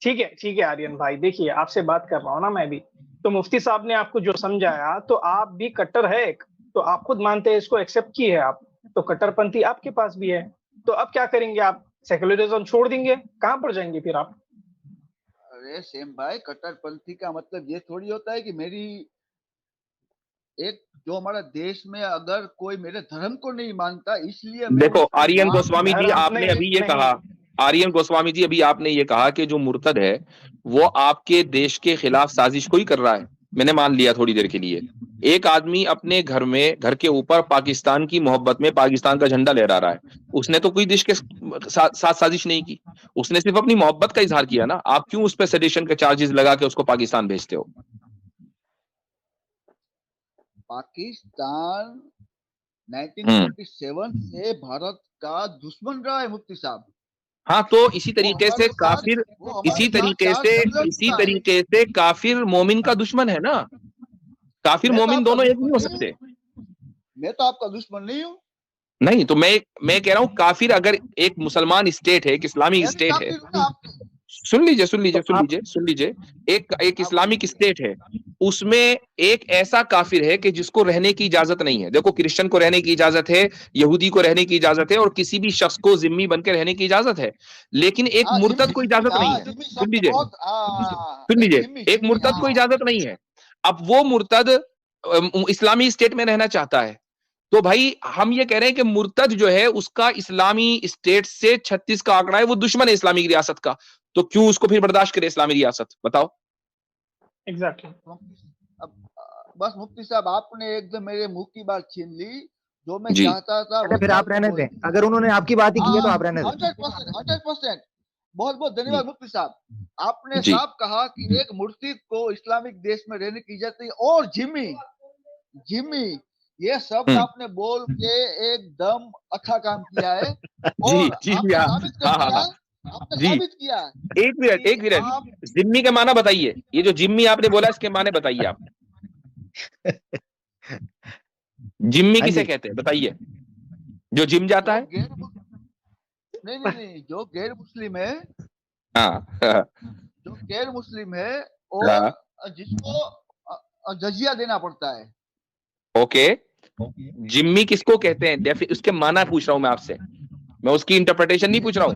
ठीक है आर्यन भाई, देखिए आपसे बात कर रहा हूँ ना मैं भी, तो मुफ्ती साहब ने आपको जो समझाया, तो आप भी कट्टर है एक, तो आप खुद मानते हैं, इसको एक्सेप्ट किए है आप, तो कट्टरपंथी आपके पास भी है, तो अब क्या करेंगे आप? सेक्युलरिज्म छोड़ देंगे? कहाँ पर जाएंगे फिर आप? अरे सेम भाई, कट्टरपंथी का मतलब ये थोड़ी होता है कि मेरी एक जो हमारा देश में अगर कोई मेरे धर्म को नहीं मानता इसलिए मैं देखो उसको आर्यन मार गोस्वामी जी, धर्म आपने नहीं, अभी ये नहीं, कहा, आर्यन गोस्वामी जी अभी आपने ये कहा कि जो मुर्तद है वो आपके देश के खिलाफ साजिश कोई कर रहा है। मैंने मान लिया थोड़ी देर के लिए, एक आदमी अपने घर में, घर के ऊपर पाकिस्तान की मोहब्बत में पाकिस्तान का झंडा लहरा रहा है, उसने तो कोई देश के साथ साजिश नहीं की, उसने सिर्फ अपनी मोहब्बत का इजहार किया ना। आप क्यों उस पर सेडिशन के चार्जेस लगा के उसको पाकिस्तान भेजते हो? पाकिस्तान 1947 से भारत का दुश्मन रहा है मुफ्ती साहब। हाँ, तो इसी तरीके से काफिर, इसी तरीके से काफिर मोमिन का दुश्मन है ना। काफिर मोमिन दोनों एक नहीं हो सकते। मैं तो आपका दुश्मन नहीं हूँ। नहीं, तो मैं कह रहा हूँ काफिर अगर एक मुसलमान स्टेट है, एक इस्लामिक स्टेट है, सुन लीजिए, एक इस्लामिक स्टेट है, उसमें एक ऐसा काफिर है कि जिसको रहने की इजाजत नहीं है। देखो, क्रिश्चियन को रहने की इजाजत है, यहूदी को रहने की इजाजत है, और किसी भी शख्स को जिम्मी बनकर रहने की इजाजत है, लेकिन एक मुर्तद को इजाजत नहीं है। सुन लीजिए, एक मुर्तद को इजाजत नहीं है। अब वो मुर्तद इस्लामी स्टेट में रहना चाहता है, तो भाई हम ये कह रहे हैं कि मुर्तद जो है उसका इस्लामी स्टेट से 36 का आंकड़ा है, वो दुश्मन है इस्लामी रियासत का, तो क्यों उसको फिर बर्दाश्त करे इस्लामी रियासत? बताओ। एग्जैक्टली। बस मुफ्ती साहब, आपने एकदम मेरे मुंह की बात छीन ली, जो मैं चाहता था। फिर आप रहने दें, अगर उन्होंने आपकी बात ही की है तो आप रहने दें। 100%। बहुत बहुत धन्यवाद मुफ्ती साहब। आपने साफ कहा कि एक मुर्शिद को इस्लामिक देश में रहने की इजाजत नहीं, और जिम्मी ये सब आपने बोल के एकदम अच्छा काम किया है। और आपने साबित किया। एक मिनट, जिम्मी के माना बताइए, ये जो जिम्मी आपने बोला इसके माने बताइए आप। जिम्मी किसे कहते हैं बताइए? जो जिम जाता है? नहीं, जो गैर मुस्लिम है, जो गैर मुस्लिम है और जिसको जजिया देना पड़ता है। ओके, जिम्मी किसको कहते हैं? उसके माना पूछ रहा हूं मैं आपसे, मैं उसकी इंटरप्रिटेशन नहीं पूछ रहा हूँ।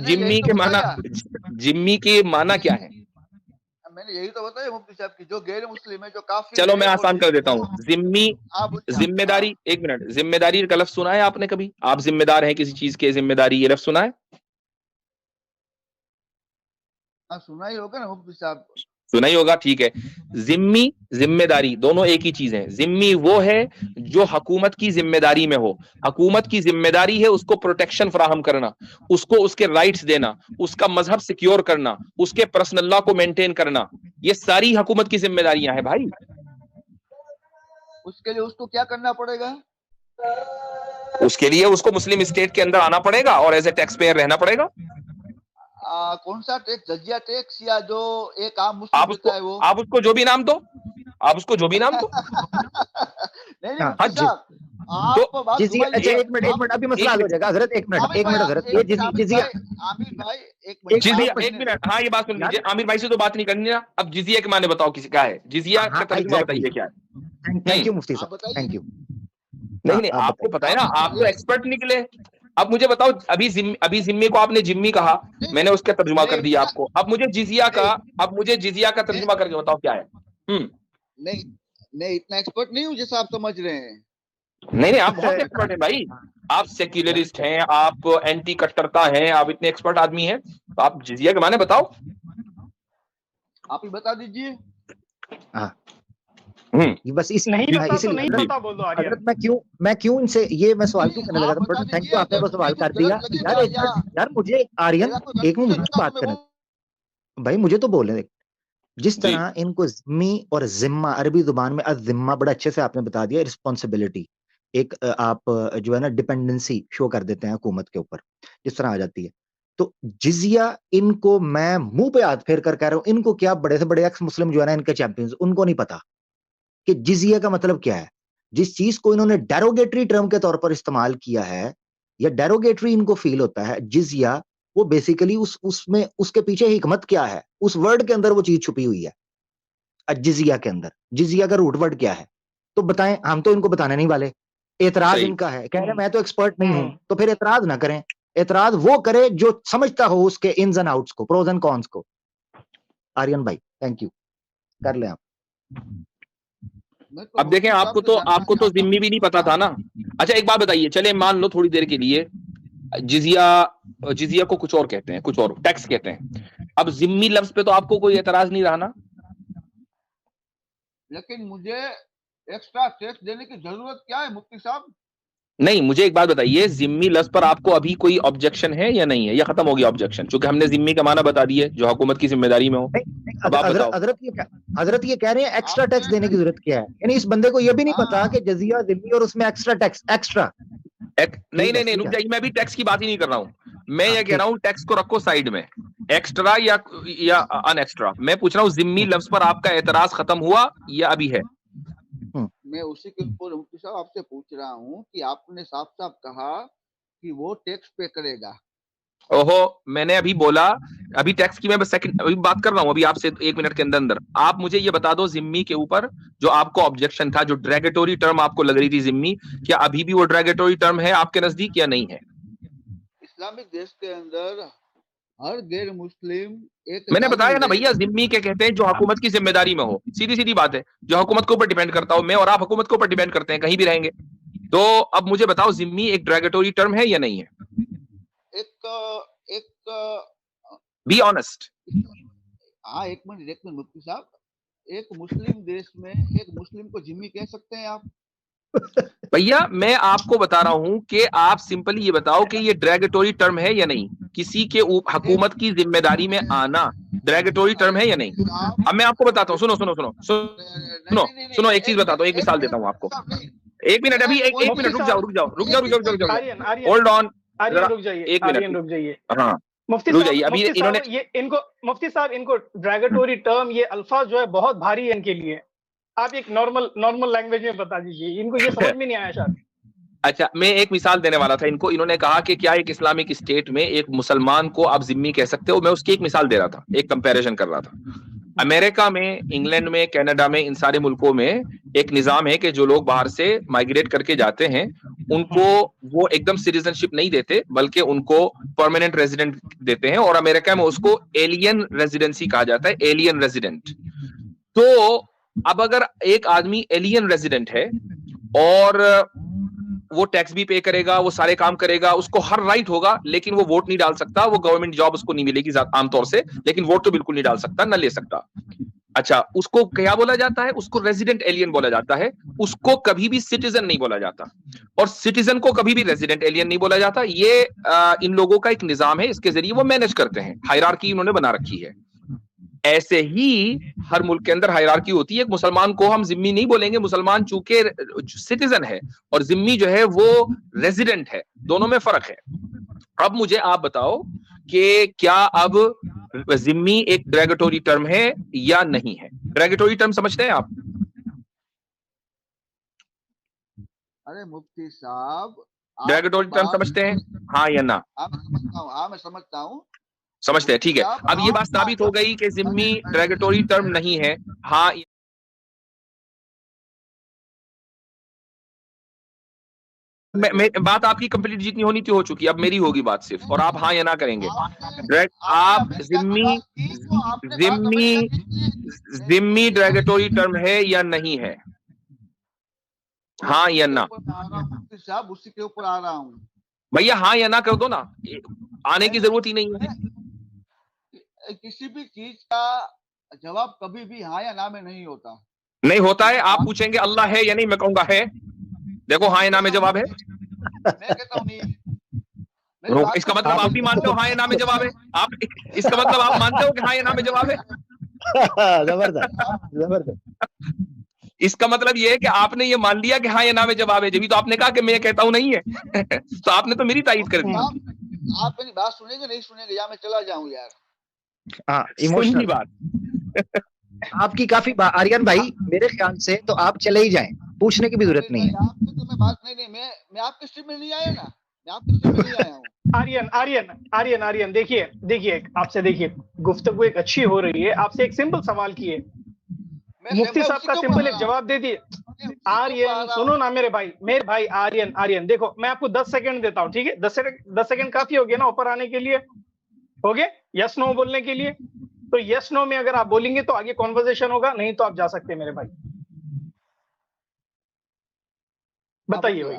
जिम्मी के माना, जिम्मी के माना क्या है? मैंने यही तो बताया मुफ्ती साहब की, जो गैर मुस्लिम है, जो काफिर। चलो मैं आसान कर देता हूँ। जिम्मी जिम्मेदारी, एक मिनट, जिम्मेदारी का लफ्ज सुना है आपने कभी? आप जिम्मेदार हैं किसी चीज के, जिम्मेदारी, ये लफ्ज सुना है? सुना ही होगा ना मुफ्ती साहब। सुना ही होगा, ठीक है। जिम्मी जिम्मेदारी दोनों एक ही चीज है। जिम्मी वो है जो हुकूमत की जिम्मेदारी में हो, हुकूमत की जिम्मेदारी है उसको प्रोटेक्शन फराहम करना, उसको उसके राइट्स देना, उसका मजहब सिक्योर करना, उसके पर्सनल लॉ को मेंटेन करना, ये सारी हुकूमत की जिम्मेदारियां हैं भाई। उसके लिए उसको क्या करना पड़ेगा? उसके लिए उसको मुस्लिम स्टेट के अंदर आना पड़ेगा और एज ए टैक्स पेयर रहना पड़ेगा। कौन सा टैक्स, जजिया टैक्स, या जो एक आम मुस्लिम देता है वो? आप उसको जो भी नाम दो, आप उसको जो भी नाम दो। नहीं हाँ, मुफ्ती साहब, आप बात जिजिया, अच्छा घुमाइए। एक मिनट अभी मसला हल हो जाएगा हजरत, एक मिनट हजरत, ये जिजिया, आमिर भाई एक मिनट, जिजिया, एक मिनट, हाँ ये बात सुन लीजिए, आमिर भाई से तो बात नहीं करनी ना। अब जिजिया के माने बताओ किसी का है, जिजिया का तर्जुमा बताइए क्या है। थैंक यू मुफ्ती साहब, थैंक यू। नहीं आपको पता है ना, आप तो एक्सपर्ट निकले। अब मुझे बताओ, अभी जिम्मी को आपने जिम्मी कहा, मैंने उसका तर्जुमा कर दिया आपको। अब मुझे जिजिया का तर्जुमा करके बताओ क्या है। नहीं इतना एक्सपर्ट नहीं हूँ जैसा आप समझ रहे हैं। नहीं आप बहुत एक्सपर्ट हैं भाई, आप सेक्युलरिस्ट हैं, आप एंटी कट्टरता हैं, आप इतने एक्सपर्ट आदमी हैं, तो आप जिजिया के माने बताओ। आप ही बता दीजिए। बस इस नहीं पता तो नहीं पता बोल दो आर्यन। मैं क्यों इनसे ये मैं सवाल क्यों करने लगा था, थैंक यू, आपने वो सवाल कर दिया। यार मुझे आर्यन एक मिनट मुझे बात करने भाई, मुझे तो बोलने दे। जिस तरह इनको जिम्मी और जिम्मा, अरबी जुबान में अज़िम्मा बड़ा अच्छे से आपने बता दिया, रिस्पॉन्सिबिलिटी, एक आप जो है ना डिपेंडेंसी शो कर देते हैं हुकूमत के ऊपर, जिस तरह आ जाती है। तो जिजिया, इनको मैं मुंह पे हाथ फेर कर कह रहा हूं, इनको क्या बड़े से बड़े एक्स मुस्लिम जो है ना इनके चैंपियंस, उनको नहीं पता कि जिजिया का मतलब क्या है। जिस चीज को इन्होंने डेरोगेटरी टर्म के तौर पर इस्तेमाल किया है, या डेरोगेटरी इनको फील होता है जिजिया, वो बेसिकली उसमें उसके पीछे हिकमत क्या है, उस वर्ड के अंदर वो चीज छुपी हुई है। जिजिया के अंदर जिजिया का रूट वर्ड क्या है, तो बताएं, हम तो इनको बताने नहीं वाले। एतराज इनका है, कह रहे मैं तो एक्सपर्ट नहीं हूं, तो फिर एतराज ना करें। एतराज वो करे जो समझता हो उसके इन्स एंड आउट्स को, प्रोज एंड कॉन्स को। आर्यन भाई थैंक यू, कर ले आप। अब देखें, आपको तो जिम्मी भी नहीं पता था ना। अच्छा एक बात बताइए, चले मान लो थोड़ी देर के लिए जिजिया को कुछ और कहते हैं, कुछ और टैक्स कहते हैं। अब जिम्मी लफ्ज पे तो आपको कोई एतराज नहीं रहा ना? लेकिन मुझे एक्स्ट्रा टैक्स देने की जरूरत क्या है मुफ्ती साहब? नहीं, मुझे एक बात बताइए, जिम्मी लफ्ज पर आपको अभी कोई ऑब्जेक्शन है या नहीं है, या खत्म हो गया ऑब्जेक्शन, क्योंकि हमने जिम्मी का माना बता दिए जो हुकूमत की जिम्मेदारी में हो। अब आप बताओ। हजरत ये कह रहे हैं एक्स्ट्रा टैक्स देने की जरूरत क्या है, यानी इस बंदे को ये भी नहीं पता कि जजिया, जिम्मी और उसमें एक्स्ट्रा टैक्स, एक्स्ट्रा नहीं रुक जाइए, मैं अभी टैक्स की बात ही नहीं कर रहा हूँ। मैं ये कह रहा हूँ टैक्स को रखो साइड में, एक्स्ट्रा या अन एक्स्ट्रा। मैं पूछ रहा हूँ जिम्मी लफ्ज पर आपका एतराज खत्म हुआ या अभी है? मैं उसी के ऊपर मुफ्ती साहब आपसे पूछ रहा हूँ कि आपने साफ साफ कहा कि वो टैक्स पे करेगा। ओहो, मैंने अभी बोला, अभी टैक्स की मैं बस सेकंड अभी बात कर रहा हूँ, अभी आपसे 1 मिनट के अंदर आप मुझे ये बता दो, जिम्मी के ऊपर जो आपको ऑब्जेक्शन था, जो ड्रैगेटोरी टर्म आपको लग रही थी जिम्मी, क्या अभी भी वो ड्रैगेटोरी टर्म है आपके नजदीक या नहीं है? इस्लामिक देश के अंदर हर गैर मुस्लिम एक, मैंने बताया ना भैया, जिम्मी के कहते हैं जो हुकूमत की जिम्मेदारी में हो, सीधी सीधी बात है, जो हुकूमत के ऊपर डिपेंड करता हो। मैं और आप हुकूमत के ऊपर डिपेंड करते हैं, कहीं भी रहेंगे। तो अब मुझे बताओ, जिम्मी एक ड्रैगेटोरी टर्म है या नहीं है? Be honest. हाँ एक मिनट मुफ्ती साहब, एक मुस्लिम देश में एक मुस्लिम को जिम्मी कह सकते हैं आप? भैया मैं आपको बता रहा हूं कि आप सिंपली ये बताओ कि ये ड्रैगेटोरी टर्म है या नहीं, किसी के हुकूमत की जिम्मेदारी में आना ड्रैगेटोरी टर्म है या नहीं? अब मैं आपको बताता हूँ, सुनो एक चीज बताता हूँ, एक मिसाल देता हूँ आपको। 1 मिनट, अभी एक मिनट रुक जाओ, होल्ड ऑन, रुक जाइए। हाँ मुफ्ती साहब, अभी इन्होंने इनको मुफ्ती साहब, इनको ड्रैगेटोरी टर्म, ये अल्फाज जो है बहुत भारी है इनके लिए। आप एक नॉर्मल लैंग्वेज में बता दीजिए, इनको ये समझ में नहीं आया शायद। अच्छा, मैं एक मिसाल देने वाला था इनको। इन्होंने कहा कि क्या एक इस्लामिक स्टेट में एक मुसलमान को आप जिम्मी कह सकते हो? मैं उसकी एक मिसाल दे रहा था, एक कंपैरिजन कर रहा था। अमेरिका में, इंग्लैंड में, कनाडा में, इन सारे मुल्कों में एक निजाम है कि जो लोग बाहर से माइग्रेट करके जाते हैं उनको वो एकदम सिटीजनशिप नहीं देते, बल्कि उनको परमानेंट रेजिडेंट देते हैं, और अमेरिका में उसको एलियन रेजिडेंसी कहा जाता है, एलियन रेजिडेंट। तो अब अगर एक आदमी एलियन रेजिडेंट है और वो टैक्स भी पे करेगा, वो सारे काम करेगा, उसको हर राइट होगा, लेकिन वो वोट नहीं डाल सकता, वो गवर्नमेंट जॉब उसको नहीं मिलेगी आमतौर से, लेकिन वोट तो बिल्कुल नहीं डाल सकता, ना ले सकता। अच्छा, उसको क्या बोला जाता है? उसको रेजिडेंट एलियन बोला जाता है, उसको कभी भी सिटीजन नहीं बोला जाता, और सिटीजन को कभी भी रेजिडेंट एलियन नहीं बोला जाता। ये इन लोगों का एक निजाम है, इसके जरिए वो मैनेज करते हैं, हायरार्की इन्होंने बना रखी है। ऐसे ही हर मुल्क के अंदर हायरार्की होती है। एक मुसलमान को हम जिम्मी नहीं बोलेंगे, मुसलमान चूंकि सिटीजन है और जिम्मी जो है वो रेजिडेंट है, दोनों में फर्क है। अब मुझे आप बताओ कि क्या अब जिम्मी एक डेरोगेटरी टर्म है या नहीं है? डेरोगेटरी टर्म समझते हैं आप? अरे मुफ्ती साहब, डेरोगेटरी टर्म समझते हैं, हाँ या ना? मैं समझता हूँ। समझते हैं, ठीक है। अब ये बात साबित हो गई कि जिम्मी डेरोगेटरी टर्म नहीं है। हाँ, बात आपकी कंप्लीट जितनी होनी थी हो चुकी, अब मेरी होगी बात सिर्फ, और आप हाँ या ना करेंगे। आप जिम्मी डेरोगेटरी टर्म है या नहीं है? हाँ या ना? साहब उसी के ऊपर आ रहा हूँ भैया, हाँ या ना कर दो ना, आने की जरूरत ही नहीं है। किसी भी चीज का जवाब कभी भी हाँ या ना में नहीं होता। नहीं होता है। आप पूछेंगे अल्लाह है या नहीं, मैं कहूंगा है। देखो हाँ या ना में जवाब है। मैं कहता हूँ नहीं। इसका मतलब आप भी मानते हो हाँ या ना में जवाब है? आप इसका मतलब आप मानते हो कि हाँ या ना में जवाब है? जबरदस्त जबरदस्त। इसका मतलब ये है कि आपने ये मान लिया कि हाँ या ना में जवाब है, जब तो आपने कहा कि मैं कहता हूं नहीं है। तो आपने तो मेरी तारीफ कर दी। आप मेरी बात सुनेंगे नहीं सुनेंगे, या मैं चला जाऊं यार? हाँ, इमोशनल बात आपकी काफी आर्यन भाई, मेरे ख्याल से तो आप चले ही जाएं, पूछने की भी जरूरत नहीं है। तो मैं बात नहीं, मैं आपके स्ट्रीम में नहीं आया ना, मैं आपके स्ट्रीम में नहीं आया हूँ। आर्यन देखिए आपसे, देखिए गुफ्तगू एक अच्छी हो रही है, आपसे एक सिंपल सवाल किए, मुफ्ती साहब का सिंपल एक जवाब दे दिए। आर्यन सुनो ना मेरे भाई आर्यन देखो, मैं आपको 10 सेकंड देता हूं, ठीक है? 10 सेकंड काफी हो गया ना ऊपर आने के लिए, हो गया यस नो बोलने के लिए? तो यस नो में अगर आप बोलेंगे तो आगे कॉन्वर्सेशन होगा, नहीं तो आप जा सकते हैं मेरे भाई। बताइए भाई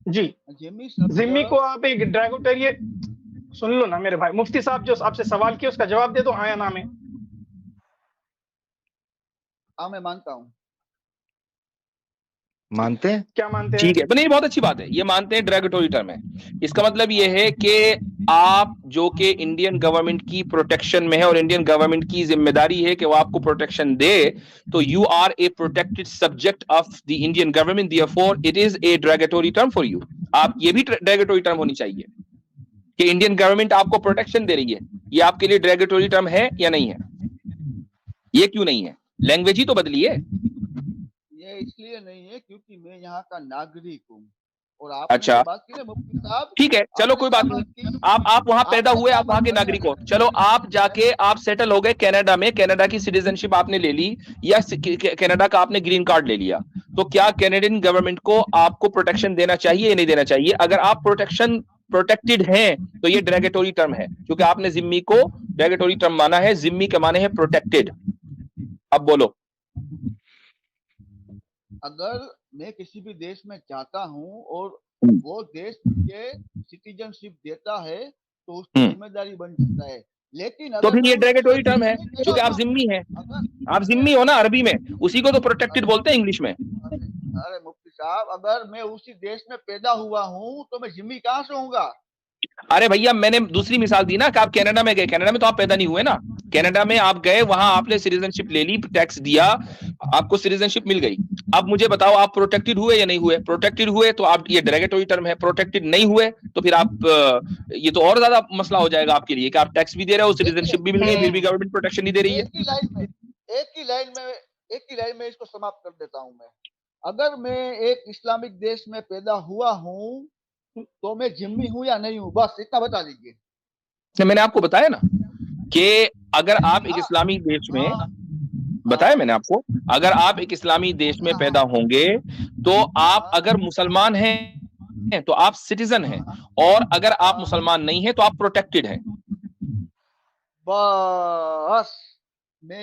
जी। जिम्मी को आप एक डेरोगेटरी, सुन लो ना मेरे भाई, मुफ्ती साहब जो आपसे सवाल किया उसका जवाब दे दो हाँ या ना में। हाँ, मैं मानता हूँ। मानते हैं? क्या मानते हैं? ठीक है, तो नहीं, बहुत अच्छी बात है, ये मानते हैं डेरोगेटरी टर्म है। इसका मतलब ये है कि आप जो कि इंडियन गवर्नमेंट की प्रोटेक्शन में है और इंडियन गवर्नमेंट की जिम्मेदारी है कि वो आपको प्रोटेक्शन दे, तो you are a protected subject of the Indian government, therefore it is a derogatory term for you. आप ये भी डेरोगेटरी टर्म होनी चाहिए कि इंडियन गवर्नमेंट आपको प्रोटेक्शन दे रही है, ये आपके लिए डेरोगेटरी टर्म है या नहीं है? ये क्यों नहीं है? लैंग्वेज ही तो बदली है। ये इसलिए नहीं है क्योंकि मैं यहाँ का नागरिक हूँ और आप अच्छा, बात की ना मुफ्ती साहब, ठीक है, चलो कोई बात नहीं, आप वहां पैदा हुए, आप वहां के नागरिक हो, चलो आप जाके आप सेटल हो गए कनाडा में, कनाडा की सिटीजनशिप आपने ले ली या कनाडा का आपने ग्रीन कार्ड ले लिया, तो क्या कैनेडियन गवर्नमेंट को आपको प्रोटेक्शन देना चाहिए या नहीं देना चाहिए? अगर आप प्रोटेक्टेड हैं तो ये डेरोगेटरी टर्म है, क्योंकि आपने जिम्मी को डेरोगेटरी टर्म माना है। जिम्मी के माने है प्रोटेक्टेड। अब बोलो। अगर मैं किसी भी देश में जाता हूँ और वो देश के सिटीजनशिप देता है तो उसकी जिम्मेदारी बन जाता है, लेकिन तो फिर ये डेरोगेटरी टर्म है क्योंकि आप जिम्मी हैं, आप जिम्मी हो ना अरबी में, उसी को तो प्रोटेक्टेड बोलते हैं इंग्लिश में। अरे मुफ्ती साहब, अगर मैं उसी देश में पैदा हुआ हूँ तो मैं जिम्मी कहाँ से होऊंगा? अरे भैया, मैंने दूसरी मिसाल दी ना कि आप कनाडा में गए, कनाडा में तो आप पैदा नहीं हुए ना, कनाडा में आप गए, वहां आपने सिटीजनशिप ले ली, टैक्स दिया, आपको सिटीजनशिप मिल गई। अब मुझे बताओ, आप प्रोटेक्टेड हुए या नहीं हुए? प्रोटेक्टेड हुए तो आप, ये डेरोगेटरी टर्म है। प्रोटेक्टेड नहीं हुए तो फिर आप, ये तो और ज्यादा मसला हो जाएगा आपके लिए कि आप टैक्स भी दे रहे हो, सिटीजनशिप भी मिल गई, फिर भी गवर्नमेंट प्रोटेक्शन नहीं दे रही है। एक ही लाइन में इसको समाप्त कर देता हूं मैं। अगर मैं एक इस्लामिक देश में पैदा हुआ हूं तो मैं जिम्मी हूं या नहीं हूं, बस इतना बता दीजिए। मैंने आपको बताया ना कि अगर आप एक इस्लामी देश में, बताया मैंने आपको, अगर आप एक इस्लामी देश में पैदा होंगे तो आप अगर मुसलमान हैं तो आप सिटीजन हैं, और अगर आप मुसलमान नहीं हैं तो आप प्रोटेक्टेड हैं।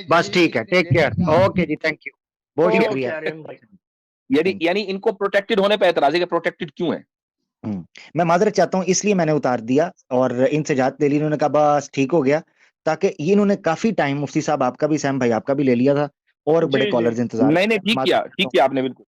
बस ठीक है, टेक केयर, ओके जी, थैंक यू, बहुत शुक्रिया। यानी इनको प्रोटेक्टेड होने पर एतराज है कि प्रोटेक्टेड क्यों है? मैं माजरत चाहता हूँ, इसलिए मैंने उतार दिया और इनसे इजाजत ले ली। उन्होंने कहा बस ठीक हो गया, ताकि ये इन्होंने काफी टाइम, मुफ्ती साहब आपका भी, सैम भाई आपका भी ले लिया था, और बड़े जी, जी। कॉलर्स इंतजार नहीं नहीं, ठीक किया आपने, बिल्कुल।